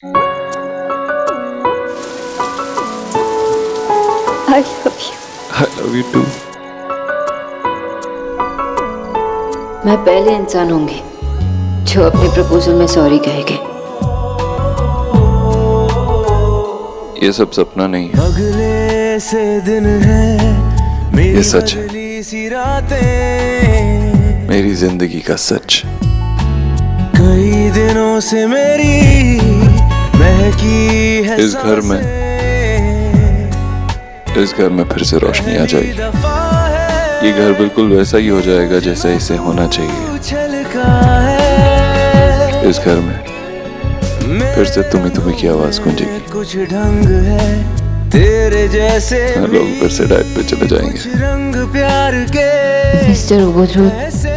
I love you. I love you too. मैं पहले इंसान होंगी जो अपने प्रपोजल में सॉरी कहेगी। ये सब सपना नहीं है, अगले से दिन है ये सच है, मेरी जिंदगी का सच। कई दिनों से मेरी महकी है इस घर में फिर से रोशनी आ जाएगी। ये घर बिल्कुल वैसा ही हो जाएगा जैसा इसे होना चाहिए। इस घर में फिर से तुम्ही की आवाज गूंजेगी। कुछ ढंग है तेरे जैसे लोग फिर से डाइट पे चले जाएंगे। रंग प्यार के मिस्टर ओवररोड,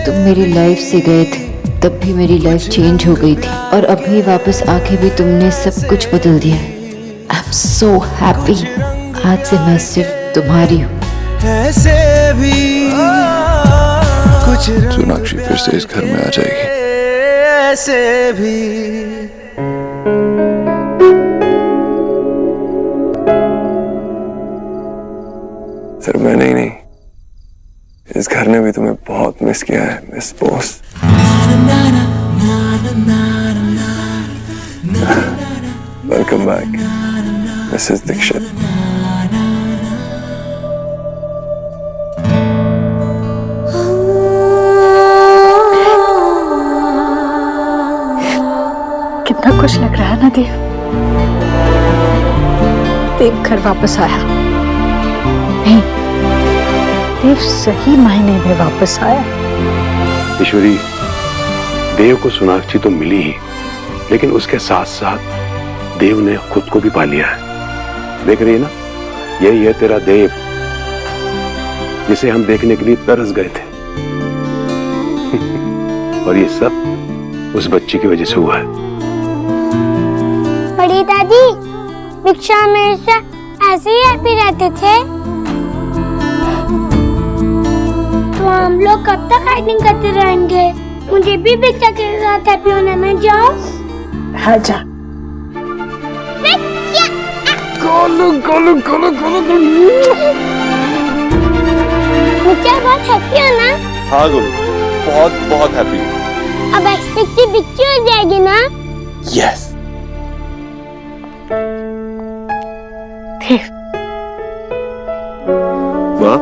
तुम मेरी लाइफ से गए थे तब भी मेरी लाइफ चेंज हो गई थी, और अभी वापस आके भी तुमने सब कुछ बदल दिया। I am so happy. आज से मैं सिर्फ तुम्हारी हूँ। ऐसे भी कुछ सोनाक्षी फिर से इस घर में आ जाएगी। ऐसे भी सिर्फ मैंने ही नहीं, इस घर ने भी तुम्हें बहुत मिस किया है miss Bose. Welcome back Mrs Dikshit. कितना खुश लग रहा है ना देव। देव घर वापस आया। नहीं, देव सही मायने में वापस आया। ईश्वरी, देव को सोनाक्षी तो मिली ही, लेकिन उसके साथ साथ देव ने खुद को भी पा लिया है। देख रही है ना, यही है तेरा देव जिसे हम देखने के लिए तरस गए थे। और ये सब उस बच्ची की वजह से हुआ है। बड़ी दादी, भिक्षा हमेशा ऐसे ही हैप्पी रहते थे, तो हम लोग कब तक हाइडिंग करते रहेंगे? मुझे भी भिक्षा के साथ हैप्पी होना है। जाओ। हाँ जा। मुझे बहुत हैप्पी होना। हाँ गुरु, बहुत बहुत हैप्पी। अब एक्सपेक्ट की भिक्षा हो जाएगी ना? यस। देव, माँ,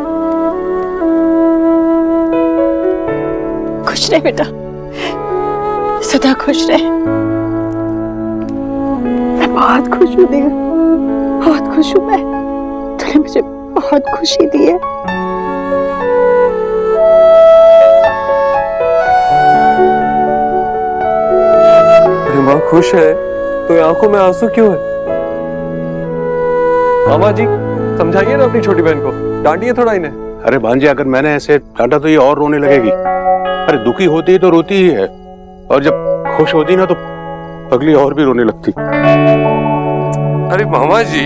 खुश रहे बेटा, सदा खुश रहे। मैं बहुत खुश हूँ देव, बहुत खुश हूँ मैं। तूने मुझे बहुत खुशी दी है। अरे माँ खुश है तो आंखों में आंसू क्यों है? मामा जी समझाइए ना अपनी छोटी बहन को, डांटिए थोड़ा इन्हें। अरे भांजे, अगर मैंने ऐसे डांटा तो ये और रोने लगेगी। अरे दुखी होती है तो रोती ही है, और जब खुश होती ना तो पगली और भी रोने लगती। अरे मामा जी,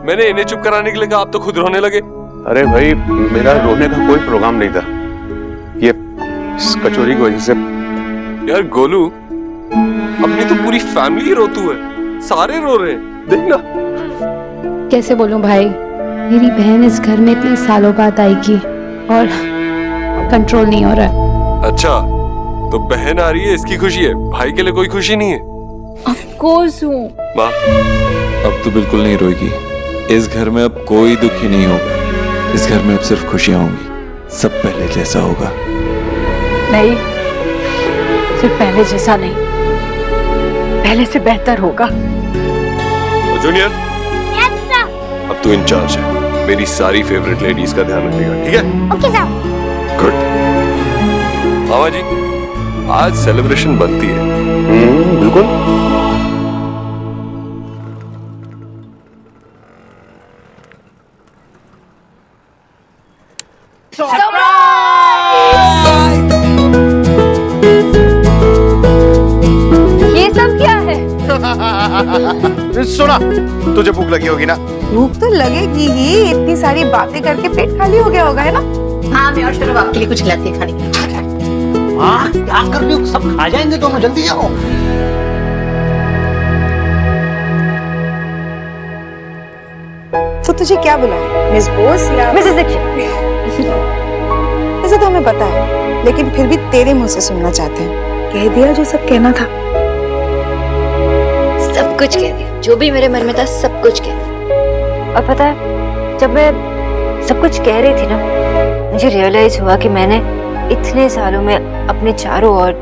मैंने इन्हें चुप कराने के लिए कहा, आप तो खुद रोने लगे। अरे भाई, मेरा रोने का कोई प्रोग्राम नहीं था, ये इस कचोरी की वजह से। यार गोलू, अपनी तो पूरी फैमिली रोतू है, सारे रो रहे हैं, देखना। कैसे बोलूं भाई, मेरी बहन इस घर में इतने सालों बाद आएगी और कंट्रोल नहीं हो रहा। अच्छा, तो बहन आ रही है इसकी खुशी है, भाई के लिए कोई खुशी नहीं है? ऑफ कोर्स हूँ। माँ, अब तो बिल्कुल नहीं रोएगी। इस घर में अब कोई दुखी नहीं होगा। इस घर में अब सिर्फ खुशियां होंगी। सब पहले जैसा होगा। नहीं, सिर्फ पहले जैसा नहीं, पहले से बेहतर होगा। तो जूनियर, अब तू इंचार्ज है, मेरी सारी फेवरेट लेडीज का ध्यान रखेगा, ठीक है? ओके साहब। गुड। मामा जी, आज सेलिब्रेशन बनती है। बिल्कुल। ये सब क्या है? सुना, तुझे भूख लगी होगी ना? भूख तो लगेगी ही, इतनी सारी बातें करके पेट खाली हो गया होगा, है ना? हाँ, मैं और शुरू आपके लिए कुछ लाते हैं खाने के लिए। हाँ, क्या कर रही हो? सब खा जाएंगे तो जल्दी जाओ। तुझे क्या बुलाया, मिस बोस या मिसेस दीक्षित? ऐसा तो हमें पता है, लेकिन फिर भी तेरे मुंह से सुनना चाहते हैं। कह दिया जो सब कहना था। सब कुछ कह दिया, जो भी मेरे मन में था सब कुछ कह दिया। और पता है, जब मैं सब कुछ कह रही थी ना, मुझे रियलाइज हुआ कि मैंने इतने सालों में अपने चारों ओर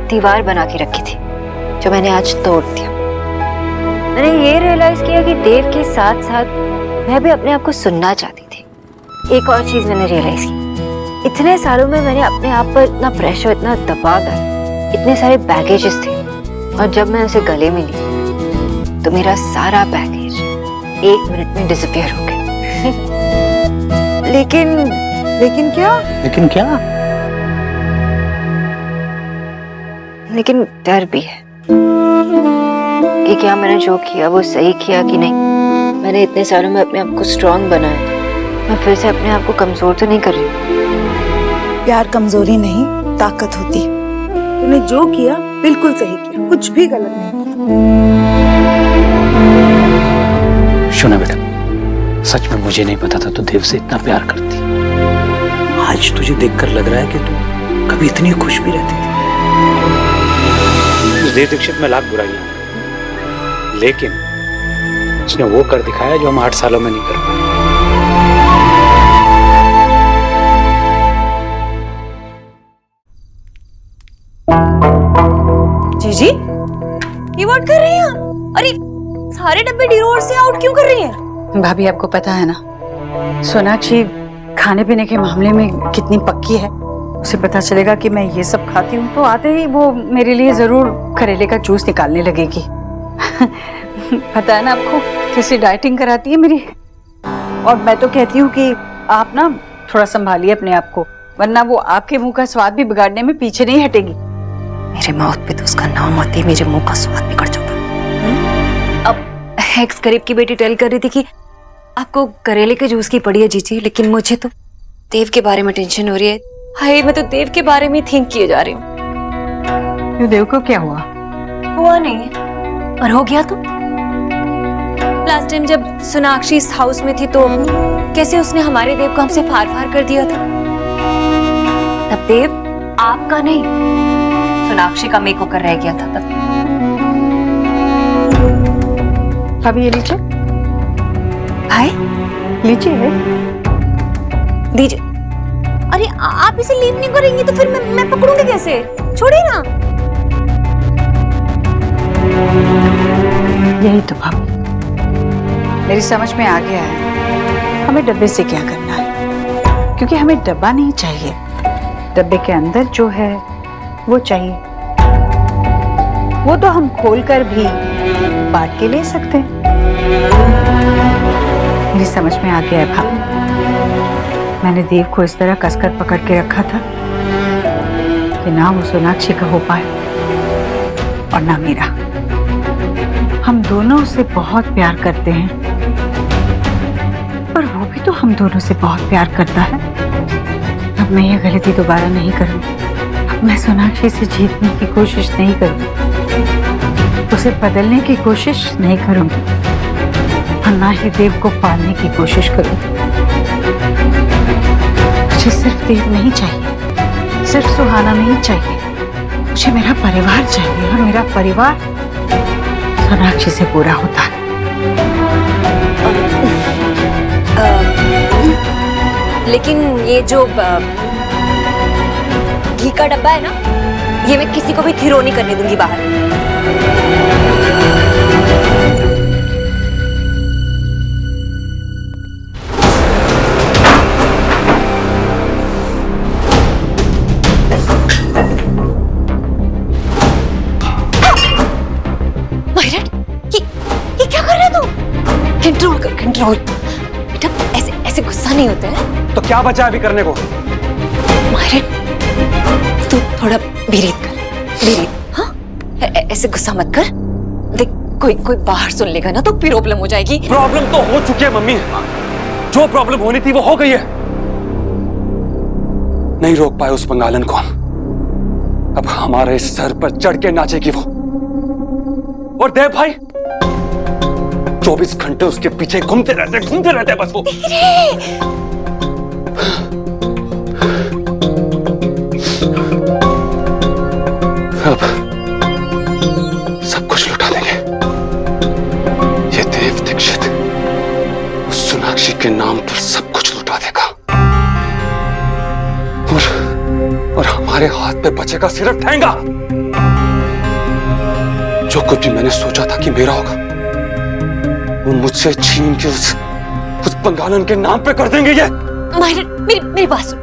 दीवार बना के रखी थी, जो मैंने आज तोड़ दिया। मैंने ये रियलाइज किया कि देव के साथ साथ मैं भी अपने आप को सुनना चाहती थी। एक और चीज मैंने रियलाइज की, इतने सालों में मैंने अपने आप पर इतना प्रेशर, इतना दबाव डाला, इतने सारे बैगेजेस थे, और जब मैं उसे गले मिली तो मेरा सारा बैगेज 1 मिनट में डिसअपियर हो गया। लेकिन क्या? लेकिन डर भी है कि क्या मैंने जो किया वो सही किया कि नहीं। मैंने इतने सालों में अपने आप को स्ट्रांग बनाया, मैं फिर से अपने आप को कमजोर तो नहीं कर रही हूँ। प्यार कमजोरी नहीं, ताकत होती है। तूने जो किया बिल्कुल सही किया, कुछ भी गलत नहीं किया। सुना बेटा, सच में मुझे नहीं पता था तू देव से इतना प्यार करती। आज तुझे देखकर लग रहा है कि तू कभी इतनी खुश भी रहती थी। उस देव दीक्षित में लाख बुराइयां, लेकिन उसने वो कर दिखाया जो हम 8 सालों में नहीं कर पाए। जीजी, ये व्हाट कर रही हैं? अरे सारे डब्बे डिरोर से आउट क्यों कर रही हैं? भाभी आपको पता है ना, सोनाक्षी खाने पीने के मामले में कितनी पक्की है। उसे पता चलेगा कि मैं ये सब खाती हूँ तो आते ही वो मेरे लिए जरूर करेले का जूस निकालने लगेगी। पता है ना आपको, कैसी डाइटिंग कराती है मेरी। और मैं तो कहती हूँ कि आप ना थोड़ा संभालिए अपने आप को, वरना वो आपके मुंह का स्वाद भी बिगाड़ने में पीछे नहीं हटेगी। मेरे माउथ पे तो उसका नाम आते ही मेरे मुंह का स्वाद बिगड़ जाता। अब एक्स करीब की बेटी टेल कर रही थी कि आपको करेले के जूस की पड़ी है जीजी, लेकिन मुझे तो देव के बारे में टेंशन हो रही है। हाय, मैं तो देव के बारे में थिंक किए जा रही हूँ। देव को क्या हुआ? हुआ नहीं, पर हो गया तो। लास्ट टाइम जब सोनाक्षी इस हाउस में थी तो कैसे उसने हमारे देव को हमसे फार फार कर दिया था। तब देव आपका नहीं, सोनाक्षी का मेक ओवर रह गया था तब। अभी ये लीजिए। भाई लीजिए। दीजिए। अरे आप इसे लीव नहीं करेंगी तो फिर मैं पकड़ूंगी कैसे? छोड़िए ना। यही तो भाभी, मेरी समझ में आ गया है हमें डब्बे से क्या करना है, क्योंकि हमें डब्बा नहीं चाहिए, डब्बे के अंदर जो है वो चाहिए। वो तो हम खोलकर भी बांट के ले सकते हैं। मेरी समझ में आ गया है भाभी, मैंने देव को इस तरह कसकर पकड़ के रखा था कि ना वो सोनाक्षी का हो पाए और ना मेरा। हम दोनों उससे बहुत प्यार करते हैं, पर वो भी तो हम दोनों से बहुत प्यार करता है। अब मैं ये गलती दोबारा नहीं करूंगी। अब मैं सोनाक्षी से जीतने की कोशिश नहीं करूंगी, उसे बदलने की कोशिश नहीं करूंगी, और ना ही देव को पालने की कोशिश करूंगी। मुझे सिर्फ देव नहीं चाहिए, सिर्फ सुहाना नहीं चाहिए, मुझे मेरा परिवार चाहिए, और मेरा परिवार सोनाक्षी से पूरा होता है। लेकिन ये जो घी का डब्बा है ना, ये मैं किसी को भी थिरो नहीं करने दूंगी बाहर। ये क्या कर रहे हो तुम? कंट्रोल कर, कंट्रोल। बेटा ऐसे गुस्सा नहीं होता है। तो क्या बचा अभी करने को? तू थोड़ा ब्रीथ कर, ब्रीथ। हाँ, ऐसे गुस्सा मत कर। देख, कोई बाहर सुन लेगा ना तो प्रॉब्लम हो जाएगी। प्रॉब्लम तो हो चुकी है मम्मी, जो प्रॉब्लम होनी थी वो हो गई है। नहीं रोक पाए उस बंगालन को, अब हमारे सर पर चढ़ के नाचेगी वो। और देव भाई, 24 घंटे उसके पीछे घूमते रहते बस वो। अब सब कुछ लुटा देंगे। ये देव दीक्षित उस सोनाक्षी के नाम पर सब कुछ लुटा देगा और हमारे हाथ पे बचेगा सिर्फ ठेंगा। जो कुछ भी मैंने सोचा था कि मेरा होगा वो मुझसे छीन के उस बंगालन के नाम पे कर देंगे ये। माहिर, मेरी बात सुन।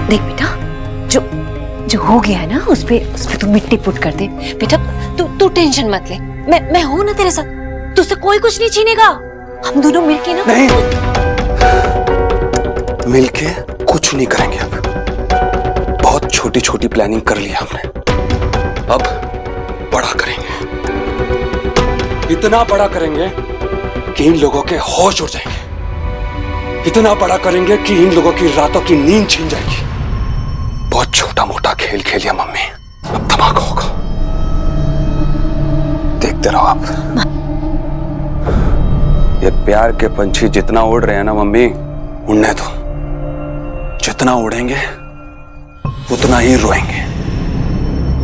देख बेटा, जो हो गया है ना उस पे तू मिट्टी पुट कर दे बेटा। तू टेंशन मत ले, मैं हूं ना तेरे साथ। तुझसे कोई कुछ नहीं छीनेगा। हम दोनों मिलके ना। नहीं, मिलके कुछ नहीं करेंगे। अब बहुत छोटी छोटी प्लानिंग कर ली हमने, अब बड़ा करेंगे। इतना बड़ा करेंगे कि इन लोगों के होश उड़ जाएंगे। इतना बड़ा करेंगे कि इन लोगों की रातों की नींद छीन जाएगी। बहुत छोटा मोटा खेल खेलिया मम्मी, अब धमाका होगा। देखते रहो आप। ये प्यार के पंछी जितना उड़ रहे हैं ना मम्मी, उड़ने दो। जितना उड़ेंगे उतना ही रोएंगे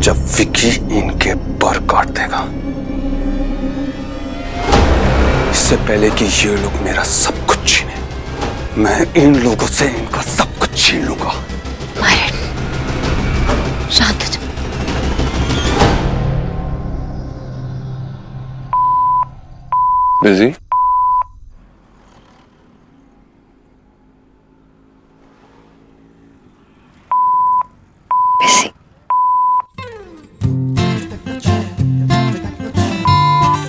जब विकी इनके पर काट देगा। इससे पहले कि ये लोग मेरा सब कुछ छीने, मैं इन लोगों से इनका सब कुछ छीन लूंगा। शांत हो जा। बिजी?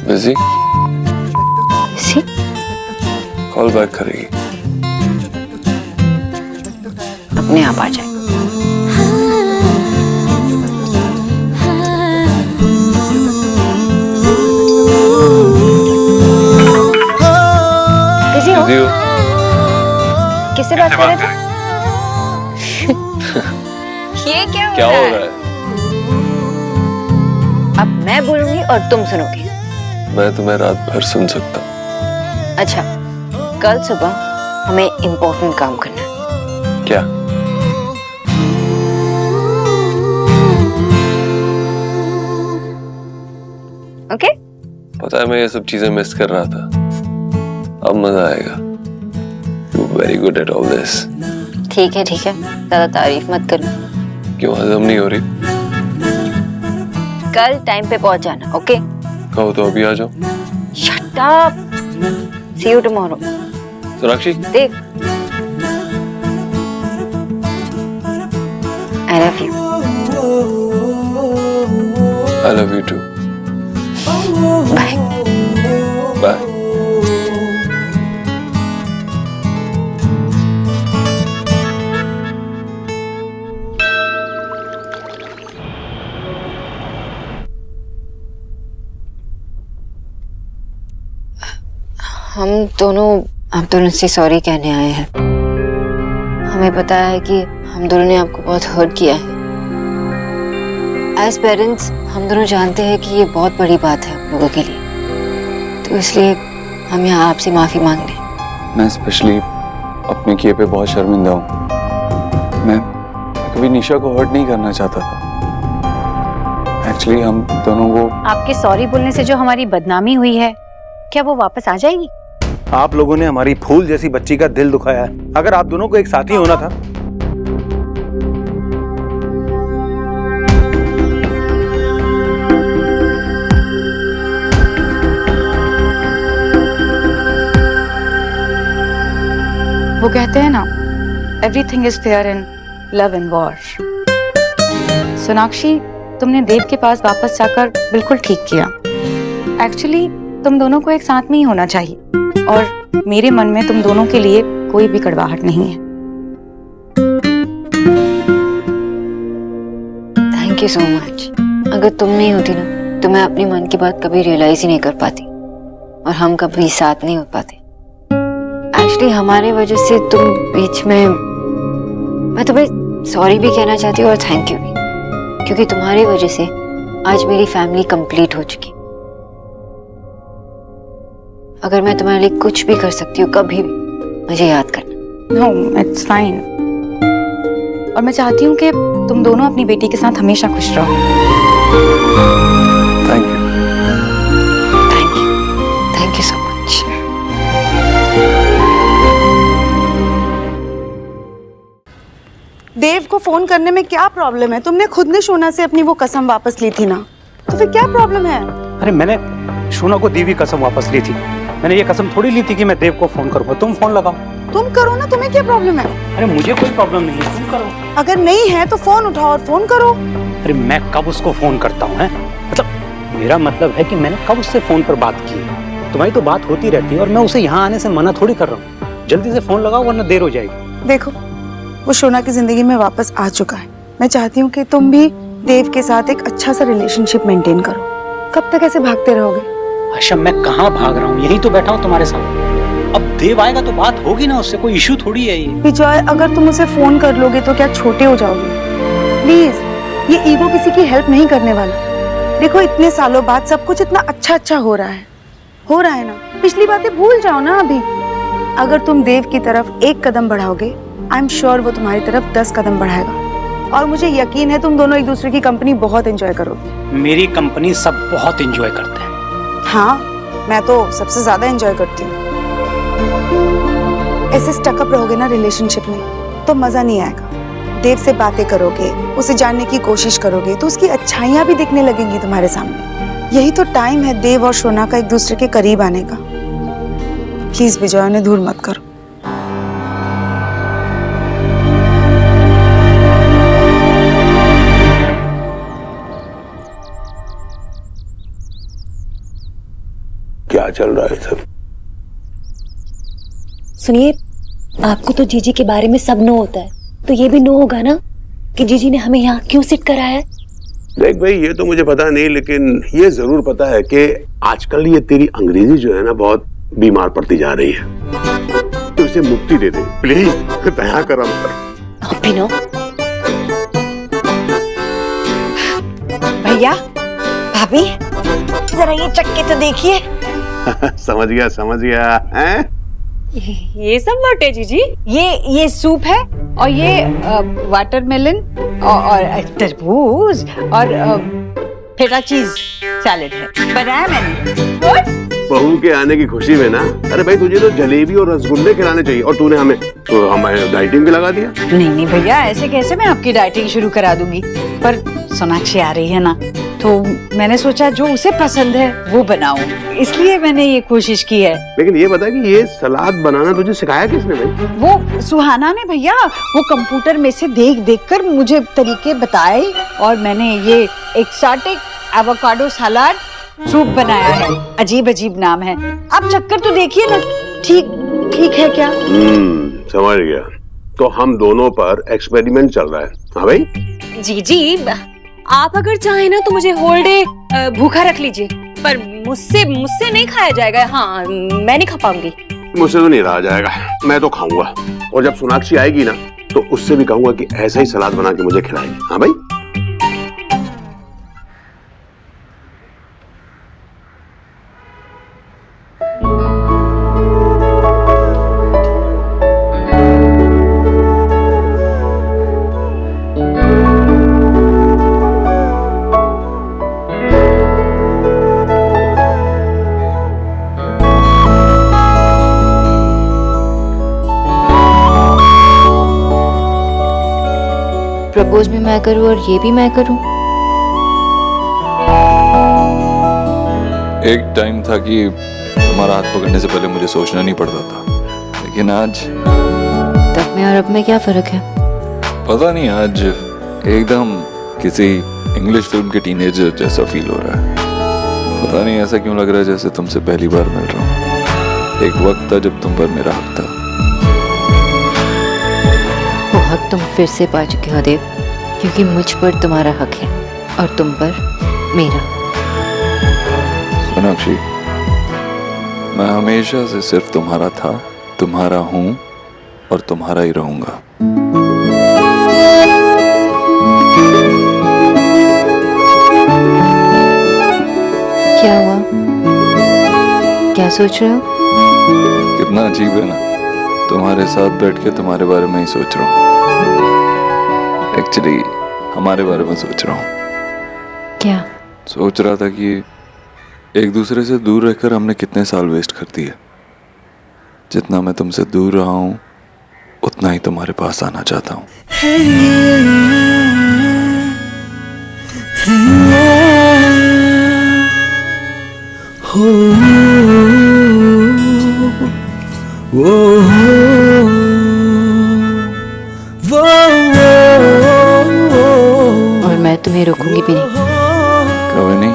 बिजी? कॉल बैक करेगी? अपने आप आ जाए। किससे बात कर रहे थे? ये क्या हो रहा है? अब मैं बोलूंगी और तुम सुनोगे। मैं तुम्हें रात भर सुन सकता हूँ। अच्छा, कल सुबह हमें इम्पोर्टेंट काम करना है। क्या? ओके? पता है मैं ये सब चीजें मिस कर रहा था। अब मजा आएगा। You're very good at all this. ठीक है, ज्यादा तारीफ मत करो। क्यों हजम नहीं हो रही? कल टाइम पे पहुंच जाना, ओके? कहो तो अभी आ जाओ। Shut up. See you tomorrow. Sonakshi, देख, I love you. I love you too. Bye. Bye. हम दोनों से सॉरी कहने आए हैं। हमें पता है कि हम दोनों ने आपको बहुत हर्ट किया है। एज पेरेंट्स हम दोनों जानते हैं कि ये बहुत बड़ी बात है हम लोगों के लिए, तो इसलिए हम यहाँ आपसे माफी मांग रहे हैं। मैं स्पेशली अपने किए पे बहुत शर्मिंदा हूँ। मैं कभी निशा को हर्ट नहीं करना चाहता था। एक्चुअली हम दोनों को आपके सॉरी बोलने से जो हमारी बदनामी हुई है, क्या वो वापस आ जाएगी? आप लोगों ने हमारी फूल जैसी बच्ची का दिल दुखाया है। अगर आप दोनों को एक साथी होना था। वो कहते हैं ना, everything is fair in love and war. Sonakshi, तुमने देव के पास वापस जाकर बिल्कुल ठीक किया। एक्चुअली तुम दोनों को एक साथ में ही होना चाहिए, और मेरे मन में तुम दोनों के लिए कोई भी कड़वाहट नहीं है। Thank you so much. अगर तुम नहीं होती ना तो मैं अपनी मन की बात कभी रियलाइज ही नहीं कर पाती, और हम कभी साथ नहीं हो पाते। एक्चुअली हमारे वजह से तुम बीच में, मैं तुम्हें सॉरी भी कहना चाहती हूँ और थैंक यू भी, क्योंकि तुम्हारी वजह से आज मेरी फैमिली कंप्लीट हो चुकी। अगर मैं तुम्हारे लिए कुछ भी कर सकती हूँ कभी भी, मुझे याद करना। No it's fine. और मैं चाहती हूँ कि तुम दोनों अपनी बेटी के साथ हमेशा खुश रहो। Thank you. Thank you so much. Dev को फोन करने में क्या प्रॉब्लम है? तुमने खुद ने शोना से अपनी वो कसम वापस ली थी ना, तो फिर क्या प्रॉब्लम है? अरे मैंने शोना को दी हुई कसम वापस ली थी। मैंने ये कसम थोड़ी ली थी कि मैं देव को फोन करूंगा। तुम फोन लगाओ। तुम करो ना, तुम्हें क्या प्रॉब्लम है? अरे मुझे कोई प्रॉब्लम नहीं है, तुम करो। अगर नहीं है तो फोन उठाओ और फोन करो। अरे मैं कब उसको फोन करता हूँ? मतलब मेरा मतलब है कि मैंने कब उससे फोन पर बात की है? तुम्हारी तो बात होती रहती है और मैं उसे यहाँ आने से मना थोड़ी कर रहा हूँ। जल्दी से फोन लगाओ वरना देर हो जाएगी। देखो, वो शोना की जिंदगी में वापस आ चुका है। मैं चाहती हूँ कि तुम भी देव के साथ एक अच्छा सा रिलेशनशिप मेंटेन करो। कब तक ऐसे भागते रहोगे? आशा मैं कहाँ भाग रहा हूँ, यही तो बैठा हूँ तुम्हारे साथ। अब देव आएगा तो बात होगी ना उससे, कोई इशू थोड़ी है ये। विजय, अगर तुम उसे फोन कर लोगे तो क्या छोटे हो जाओगे? प्लीज, ये ईगो किसी की हेल्प नहीं करने वाला। देखो, इतने सालों बाद सब कुछ इतना अच्छा हो रहा है ना। पिछली बातें भूल जाओ ना अभी। अगर तुम देव की तरफ एक कदम बढ़ाओगे, आई एम श्योर वो तुम्हारी तरफ 10 कदम बढ़ाएगा। और मुझे यकीन है तुम दोनों एक दूसरे की कंपनी बहुत एंजॉय करोगे। मेरी कंपनी सब बहुत एंजॉय करते हैं। हाँ, मैं तो सबसे ज्यादा एंजॉय करती हूँ। ऐसे स्टकअप रहोगे ना रिलेशनशिप में तो मजा नहीं आएगा। देव से बातें करोगे, उसे जानने की कोशिश करोगे तो उसकी अच्छाइयां भी दिखने लगेंगी तुम्हारे सामने। यही तो टाइम है देव और शोना का एक दूसरे के करीब आने का। प्लीज विजय, उन्हें दूर मत करो। क्या चल रहा है सब? सुनिए, आपको तो जीजी के बारे में सब नो होता है, तो ये भी नो होगा ना कि जीजी ने हमें यहाँ क्यों सिट कराया है? देख भाई, ये तो मुझे पता नहीं, लेकिन ये जरूर पता है कि आजकल ये तेरी अंग्रेजी जो है ना बहुत बीमार पड़ती जा रही है। तो इसे मुक्ति दे दे प्लीज, दया कर हम पर। पिनो, भैया, भाभी, जरा ये चक्के तो देखिए। समझ गया हैं? ये सब व्हाट है जीजी? ये सूप है और ये वाटरमेलन और तरबूज और फेटा चीज सैलेड है। बनाया मैंने। बहू के आने की खुशी में ना। अरे भाई, तुझे तो जलेबी और रसगुल्ले खिलाने चाहिए और तूने हमें डाइटिंग भी लगा दिया। नहीं भैया, ऐसे कैसे मैं आपकी डाइटिंग शुरू करा दूंगी। पर सोनाक्षी आ रही है ना, तो मैंने सोचा जो उसे पसंद है वो बनाऊं, इसलिए मैंने ये कोशिश की है। लेकिन ये बता कि ये सलाद बनाना तुझे सिखाया किसने भाई? वो सुहाना ने भैया। वो कंप्यूटर में से देख कर मुझे तरीके बताए और मैंने ये एक्सोटिक एवोकाडो सलाद सूप बनाया है। अजीब नाम है। आप चक्कर तो देखिए ना। ठीक है क्या? समझ गया। तो हम दोनों पर एक्सपेरिमेंट चल रहा है। हाँ भाई जीजी, आप अगर चाहें ना तो मुझे होल डे भूखा रख लीजिए, पर मुझसे नहीं खाया जाएगा। हाँ, मैं नहीं खा पाऊंगी। मुझसे तो नहीं रहा जाएगा, मैं तो खाऊंगा। और जब सोनाक्षी आएगी ना तो उससे भी कहूंगा कि ऐसा ही सलाद बना के मुझे खिलाएगी। हाँ भाई। प्रपोज भी मैं करूं और ये भी मैं करूं। एक टाइम था कि तुम्हारा हाथ पकड़ने से पहले मुझे सोचना नहीं पड़ता था, लेकिन आज तब में और अब में क्या फर्क है? पता नहीं, आज एकदम किसी इंग्लिश फिल्म के टीनेजर जैसा फील हो रहा है। पता नहीं ऐसा क्यों लग रहा है जैसे तुमसे पहली बार मिल रहा हूँ। एक वक्त था जब तुम पर मेरा हक था। वो हक तुम फिर से पा चुके हो देव, क्योंकि मुझ पर तुम्हारा हक है और तुम पर मेरा। सोनाक्षी, मैं हमेशा से सिर्फ तुम्हारा था, तुम्हारा हूं और तुम्हारा ही रहूंगा। क्या हुआ? क्या सोच रहे हो? कितना अजीब है ना, तुम्हारे साथ बैठ के तुम्हारे बारे में ही सोच रहा हूँ। एक्चुअली हमारे बारे में सोच रहा हूँ। क्या? सोच रहा था कि एक दूसरे से दूर रहकर हमने कितने साल वेस्ट कर दिए। जितना मैं तुमसे दूर रहा हूँ उतना ही तुम्हारे पास आना चाहता हूँ। और मैं तुम्हें रोकूंगी भी नहीं। कभी नहीं।